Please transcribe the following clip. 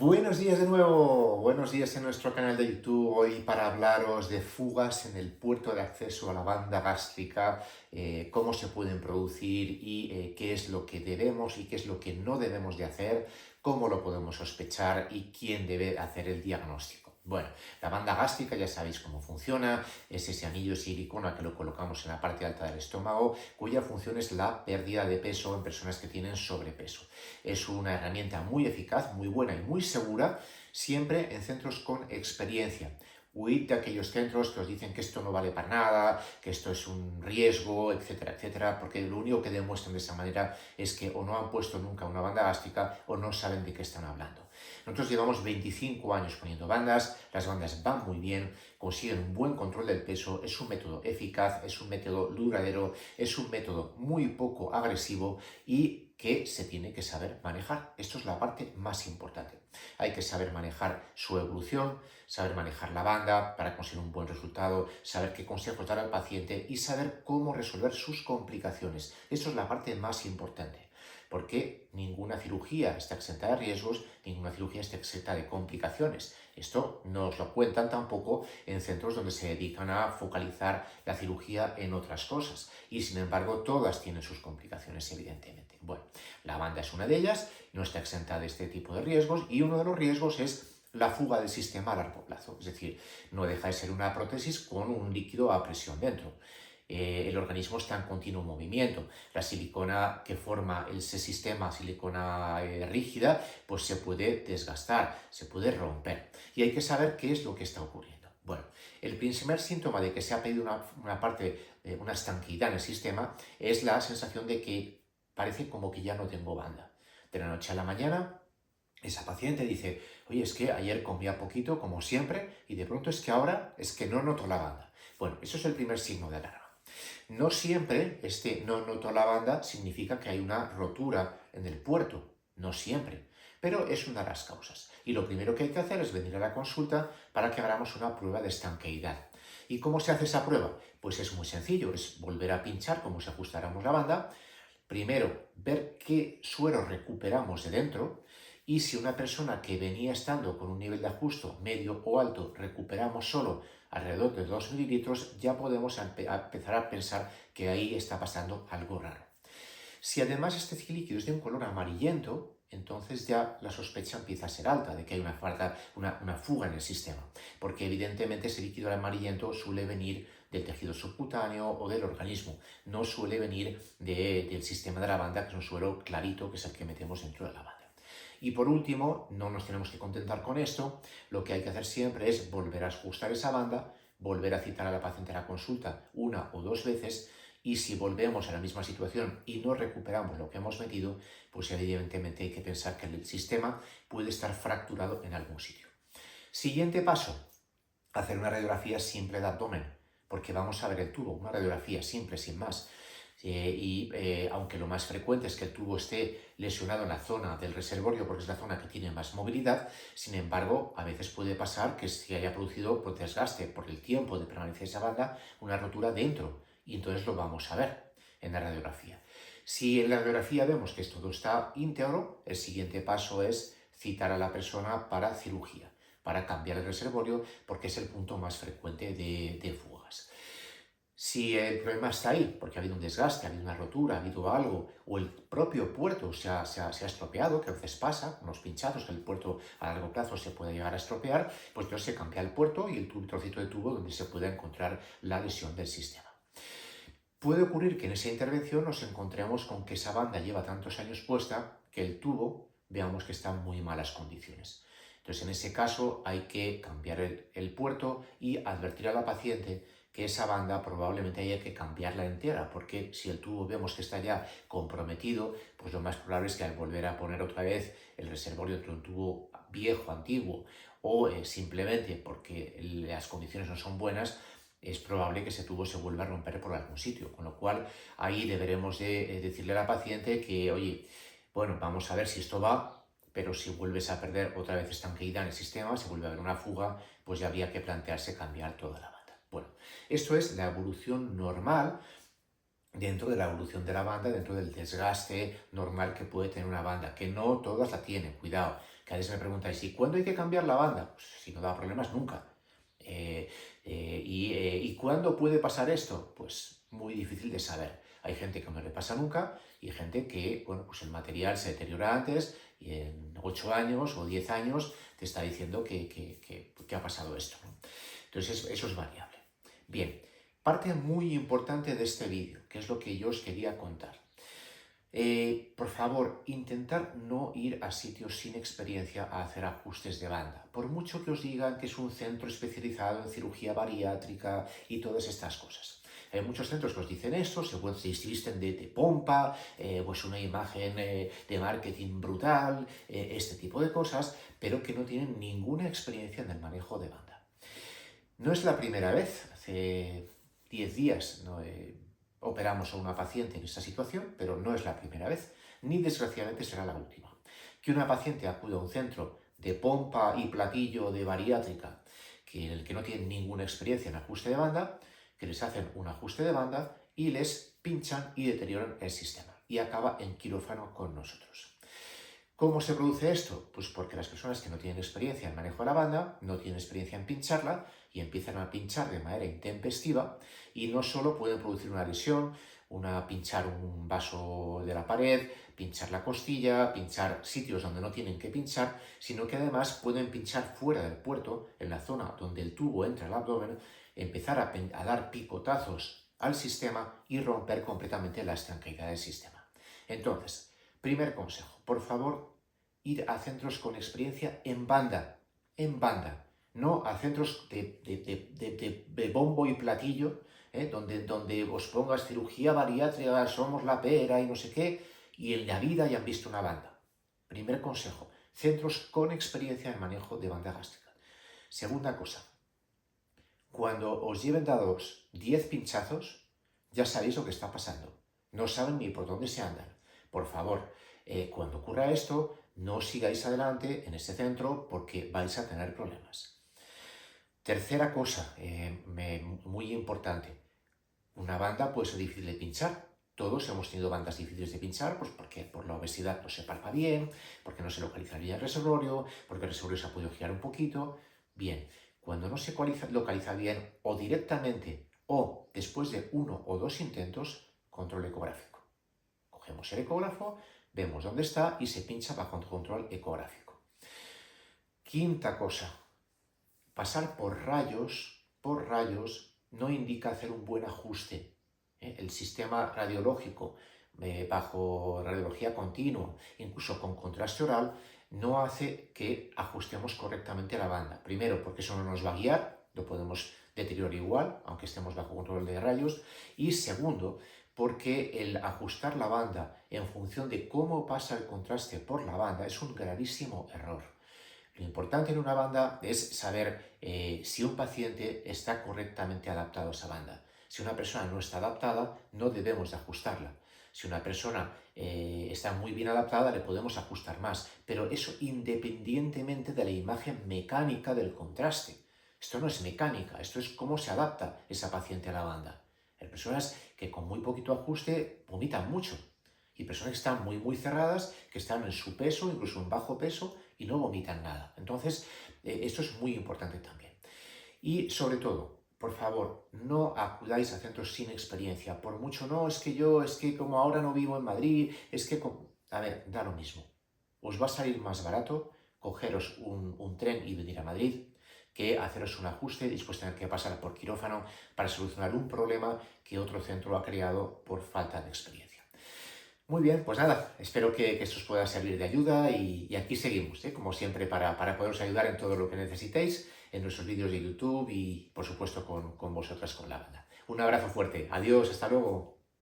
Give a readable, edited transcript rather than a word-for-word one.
Buenos días de nuevo, buenos días en nuestro canal de YouTube. Hoy para hablaros de fugas en el puerto de acceso a la banda gástrica, cómo se pueden producir y qué es lo que debemos y qué es lo que no debemos de hacer, cómo lo podemos sospechar y quién debe hacer el diagnóstico. Bueno, la banda gástrica ya sabéis cómo funciona, es ese anillo de silicona que lo colocamos en la parte alta del estómago, cuya función es la pérdida de peso en personas que tienen sobrepeso. Es una herramienta muy eficaz, muy buena y muy segura, siempre en centros con experiencia. Huid de aquellos centros que os dicen que esto no vale para nada, que esto es un riesgo, etcétera, etcétera, porque lo único que demuestran de esa manera es que o no han puesto nunca una banda gástrica o no saben de qué están hablando. Nosotros llevamos 25 años poniendo bandas, las bandas van muy bien, consiguen un buen control del peso, es un método eficaz, es un método duradero, es un método muy poco agresivo y que se tiene que saber manejar. Esto es la parte más importante. Hay que saber manejar su evolución, saber manejar la banda para conseguir un buen resultado, saber qué consejos dar al paciente y saber cómo resolver sus complicaciones. Esto es la parte más importante, porque ninguna cirugía está exenta de riesgos, ninguna cirugía está exenta de complicaciones. Esto no os lo cuentan tampoco en centros donde se dedican a focalizar la cirugía en otras cosas y sin embargo todas tienen sus complicaciones evidentemente. Bueno, la banda es una de ellas, no está exenta de este tipo de riesgos y uno de los riesgos es la fuga del sistema a largo plazo, es decir, no deja de ser una prótesis con un líquido a presión dentro. El organismo está en continuo movimiento. La silicona que forma ese sistema, silicona rígida, pues se puede desgastar, se puede romper. Y hay que saber qué es lo que está ocurriendo. Bueno, el primer síntoma de que se ha pedido una estanqueidad en el sistema es la sensación de que parece como que ya no tengo banda. De la noche a la mañana, esa paciente dice, oye, es que ayer comía poquito, como siempre, y de pronto es que ahora es que no noto la banda. Bueno, eso es el primer signo de alarma. No siempre este no noto la banda significa que hay una rotura en el puerto, no siempre, pero es una de las causas. Y lo primero que hay que hacer es venir a la consulta para que hagamos una prueba de estanqueidad. ¿Y cómo se hace esa prueba? Pues es muy sencillo, es volver a pinchar como si ajustáramos la banda. Primero, ver qué suero recuperamos de dentro y si una persona que venía estando con un nivel de ajuste medio o alto recuperamos solo alrededor de 2 mililitros, ya podemos empezar a pensar que ahí está pasando algo raro. Si además este líquido es de un color amarillento, entonces ya la sospecha empieza a ser alta de que hay una fuga en el sistema, porque evidentemente ese líquido amarillento suele venir del tejido subcutáneo o del organismo, no suele venir del sistema de la banda, que es un suero clarito, que es el que metemos dentro de la banda. Y por último, no nos tenemos que contentar con esto, lo que hay que hacer siempre es volver a ajustar esa banda, volver a citar a la paciente a la consulta una o dos veces, y si volvemos a la misma situación y no recuperamos lo que hemos metido, pues evidentemente hay que pensar que el sistema puede estar fracturado en algún sitio. Siguiente paso, hacer una radiografía simple de abdomen, porque vamos a ver el tubo, una radiografía simple, sin más. Aunque lo más frecuente es que el tubo esté lesionado en la zona del reservorio porque es la zona que tiene más movilidad, sin embargo, a veces puede pasar que se haya producido por desgaste, por el tiempo de permanecer esa banda, una rotura dentro, y entonces lo vamos a ver en la radiografía. Si en la radiografía vemos que todo está íntegro, el siguiente paso es citar a la persona para cirugía, para cambiar el reservorio, porque es el punto más frecuente de fugas. Si el problema está ahí, porque ha habido un desgaste, ha habido una rotura, ha habido algo, o el propio puerto se ha estropeado, que a veces pasa, con los pinchazos, que el puerto a largo plazo se puede llegar a estropear, pues entonces se cambia el puerto y el trocito de tubo donde se puede encontrar la lesión del sistema. Puede ocurrir que en esa intervención nos encontremos con que esa banda lleva tantos años puesta que el tubo veamos que está en muy malas condiciones. Entonces, en ese caso hay que cambiar el puerto y advertir a la paciente que esa banda probablemente haya que cambiarla entera, porque si el tubo vemos que está ya comprometido, pues lo más probable es que al volver a poner otra vez el reservorio entre un tubo viejo, antiguo, o simplemente porque las condiciones no son buenas, es probable que ese tubo se vuelva a romper por algún sitio, con lo cual ahí deberemos de decirle a la paciente que, oye, bueno, vamos a ver si esto va, pero si vuelves a perder otra vez estanqueidad en el sistema, si vuelve a haber una fuga, pues ya habría que plantearse cambiar toda la banda. Bueno, esto es la evolución normal dentro de la evolución de la banda, dentro del desgaste normal que puede tener una banda, que no todas la tienen, cuidado, Que a veces me preguntáis, ¿y cuándo hay que cambiar la banda? Pues si no da problemas, nunca. ¿Y cuándo puede pasar esto? Pues muy difícil de saber. Hay gente que no le pasa nunca y gente que, bueno, pues el material se deteriora antes y en 8 años o 10 años te está diciendo que ha pasado esto, ¿no? Entonces eso es variable. Bien, parte muy importante de este vídeo, que es lo que yo os quería contar. Por favor, intentar no ir a sitios sin experiencia a hacer ajustes de banda. Por mucho que os digan que es un centro especializado en cirugía bariátrica y todas estas cosas. Hay muchos centros que os dicen esto, se visten de pompa, pues una imagen de marketing brutal, este tipo de cosas, pero que no tienen ninguna experiencia en el manejo de banda. No es la primera vez, hace 10 días operamos a una paciente en esta situación, pero no es la primera vez, ni desgraciadamente será la última. Que una paciente acude a un centro de pompa y platillo de bariátrica en el que no tienen ninguna experiencia en ajuste de banda, que les hacen un ajuste de banda y les pinchan y deterioran el sistema y acaba en quirófano con nosotros. ¿Cómo se produce esto? Pues porque las personas que no tienen experiencia en manejo de la banda, no tienen experiencia en pincharla y empiezan a pinchar de manera intempestiva y no solo pueden producir una lesión, pinchar un vaso de la pared, pinchar la costilla, pinchar sitios donde no tienen que pinchar, sino que además pueden pinchar fuera del puerto, en la zona donde el tubo entra al abdomen, empezar a dar picotazos al sistema y romper completamente la estanqueidad del sistema. Entonces, primer consejo, por favor, ir a centros con experiencia en banda, no a centros de bombo y platillo, donde os pongas cirugía bariátrica, somos la pera y no sé qué, y en la vida hayan visto una banda. Primer consejo, centros con experiencia en manejo de banda gástrica. Segunda cosa, cuando os lleven dados 10 pinchazos, ya sabéis lo que está pasando. No saben ni por dónde se andan. Por favor, cuando ocurra esto, no sigáis adelante en este centro porque vais a tener problemas. Tercera cosa, muy importante, una banda puede ser difícil de pinchar. Todos hemos tenido bandas difíciles de pinchar, pues porque por la obesidad no se palpa bien, porque no se localiza bien el reservorio, porque el reservorio se ha podido girar un poquito. Bien, cuando no se localiza bien o directamente o después de 1 o 2 intentos, control ecográfico. Cogemos el ecógrafo, vemos dónde está y se pincha bajo control ecográfico. Quinta cosa, pasar por rayos no indica hacer un buen ajuste. El sistema radiológico bajo radiología continua, incluso con contraste oral, no hace que ajustemos correctamente la banda. Primero, porque eso no nos va a guiar, lo podemos deteriorar igual, aunque estemos bajo control de rayos. Y segundo, porque el ajustar la banda en función de cómo pasa el contraste por la banda es un gravísimo error. Lo importante en una banda es saber si un paciente está correctamente adaptado a esa banda. Si una persona no está adaptada, no debemos de ajustarla. Si una persona está muy bien adaptada, le podemos ajustar más, pero eso independientemente de la imagen mecánica del contraste. Esto no es mecánica, esto es cómo se adapta esa paciente a la banda. Hay personas que con muy poquito ajuste vomitan mucho y personas que están muy cerradas, que están en su peso, incluso en bajo peso, y no vomitan nada. Entonces, esto es muy importante también. Y sobre todo, por favor, no acudáis a centros sin experiencia. Por mucho, no, es que como ahora no vivo en Madrid, a ver, da lo mismo. Os va a salir más barato cogeros un tren y venir a Madrid que haceros un ajuste y después tener que pasar por quirófano para solucionar un problema que otro centro ha creado por falta de experiencia. Muy bien, pues nada, espero que esto os pueda servir de ayuda y aquí seguimos, como siempre, para poderos ayudar en todo lo que necesitéis, en nuestros vídeos de YouTube y, por supuesto, con vosotras, con la banda. Un abrazo fuerte, adiós, hasta luego.